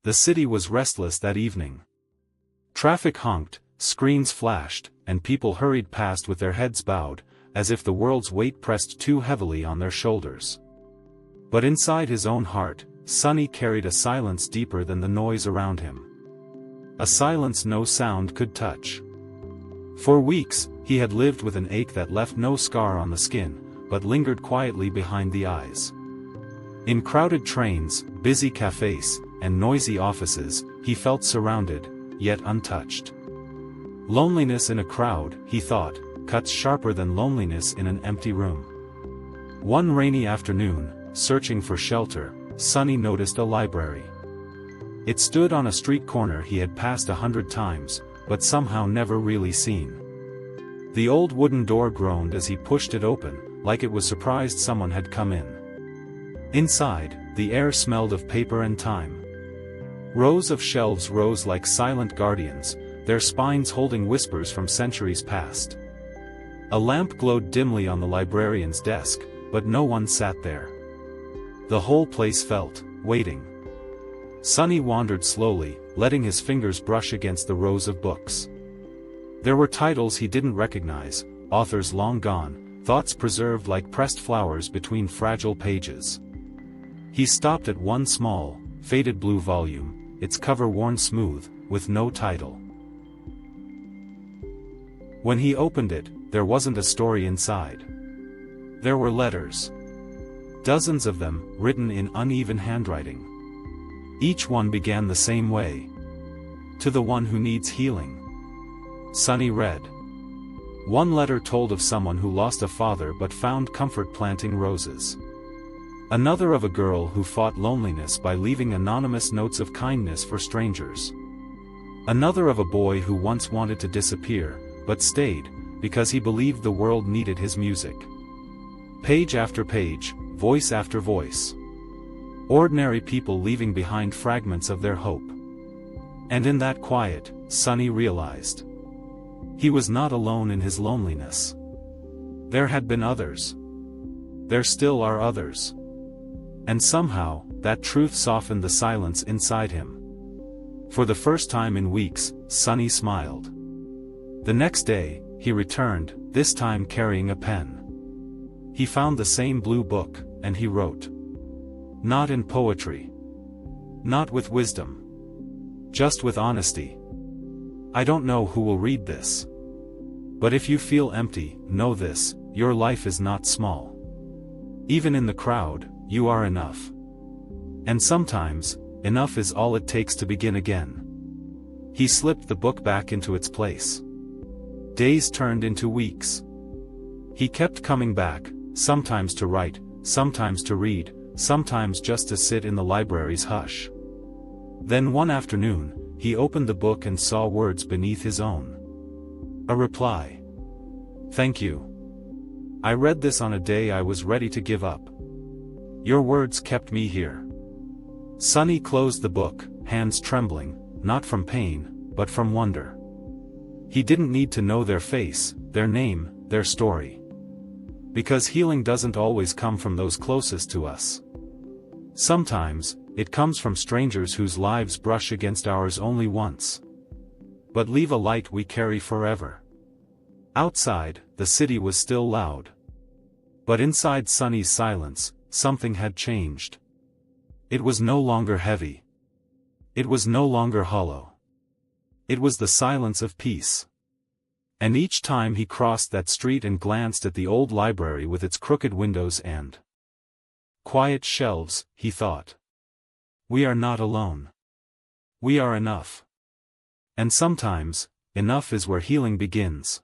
The city was restless that evening. Traffic honked, screens flashed, and people hurried past with their heads bowed, as if the world's weight pressed too heavily on their shoulders. But inside his own heart, Sonny carried a silence deeper than the noise around him. A silence no sound could touch. For weeks, he had lived with an ache that left no scar on the skin, but lingered quietly behind the eyes. In crowded trains, busy cafes, and noisy offices, he felt surrounded, yet untouched. Loneliness in a crowd, he thought, cuts sharper than loneliness in an empty room. One rainy afternoon, searching for shelter, Sonny noticed a library. It stood on a street corner he had passed 100 times, but somehow never really seen. The old wooden door groaned as he pushed it open, like it was surprised someone had come in. Inside, the air smelled of paper and time. Rows of shelves rose like silent guardians, their spines holding whispers from centuries past. A lamp glowed dimly on the librarian's desk, but no one sat there. The whole place felt, waiting. Sonny wandered slowly, letting his fingers brush against the rows of books. There were titles he didn't recognize, authors long gone, thoughts preserved like pressed flowers between fragile pages. He stopped at one small, faded blue volume, its cover worn smooth, with no title. When he opened it, there wasn't a story inside. There were letters. Dozens of them, written in uneven handwriting. Each one began the same way. To the one who needs healing. Sonny read. One letter told of someone who lost a father but found comfort planting roses. Another of a girl who fought loneliness by leaving anonymous notes of kindness for strangers. Another of a boy who once wanted to disappear, but stayed, because he believed the world needed his music. Page after page, voice after voice. Ordinary people leaving behind fragments of their hope. And in that quiet, Sonny realized. He was not alone in his loneliness. There had been others. There still are others. And somehow, that truth softened the silence inside him. For the first time in weeks, Sonny smiled. The next day, he returned, this time carrying a pen. He found the same blue book, and he wrote. Not in poetry. Not with wisdom. Just with honesty. I don't know who will read this. But if you feel empty, know this, your life is not small. Even in the crowd, you are enough. And sometimes, enough is all it takes to begin again. He slipped the book back into its place. Days turned into weeks. He kept coming back, sometimes to write, sometimes to read, sometimes just to sit in the library's hush. Then one afternoon, he opened the book and saw words beneath his own. A reply. Thank you. I read this on a day I was ready to give up. Your words kept me here. Sonny closed the book, hands trembling, not from pain, but from wonder. He didn't need to know their face, their name, their story. Because healing doesn't always come from those closest to us. Sometimes, it comes from strangers whose lives brush against ours only once. But leave a light we carry forever. Outside, the city was still loud. But inside Sonny's silence, something had changed. It was no longer heavy. It was no longer hollow. It was the silence of peace. And each time he crossed that street and glanced at the old library with its crooked windows and quiet shelves, he thought. We are not alone. We are enough. And sometimes, enough is where healing begins.